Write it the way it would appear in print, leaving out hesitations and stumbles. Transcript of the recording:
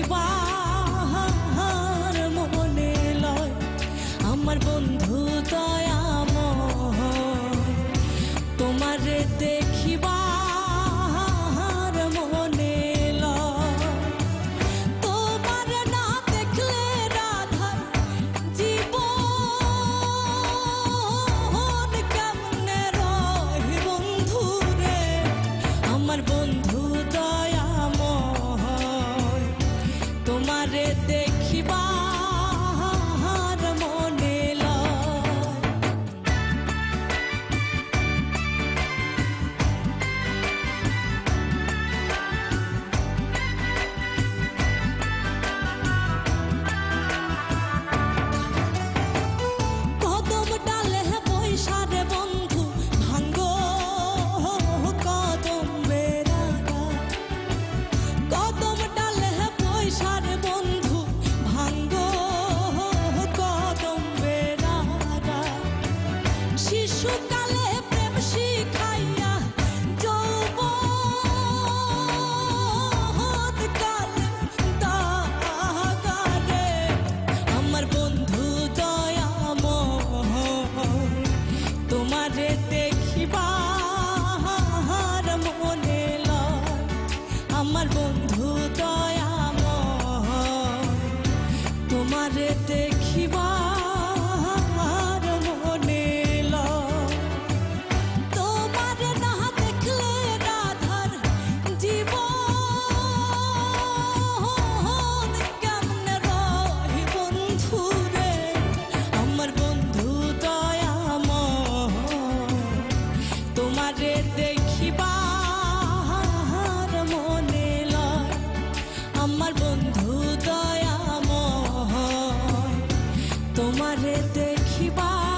দেখিবার মনে লয় আমার বন্ধু দয়াময় তোমারে দেখিবার মনে লয় তোমারে না দেখলে রাধার জীবন কেমনে রয় বন্ধু রে আমার বন্ধু দয়াময় তোমারে দেখিবার মনে লয় কদম ডালে বৈশা রে বন্ধু ভাঙ্গো কদম বেড়াগা কদম ডালে বৈশা রে বন্ধু ভাঙ্গো কদম বেড়াগা শিশুকালে প্রেম শিখাইয়া যৌবন কালে দাগা রে আমার বন্ধু দয়াময় তোমারে দেখিবার মনে লয় আমার বন্ধু দয়াময় তোমারে দেখিবার মনে লয় তোমারে না দেখলে রাধার জীবন কেমনে রয় বন্ধু রে আমার বন্ধু দয়াময় তোমারে দেখিবার মনে লয় আমার বন্ধু দয়াময় তোমারে দেখিবার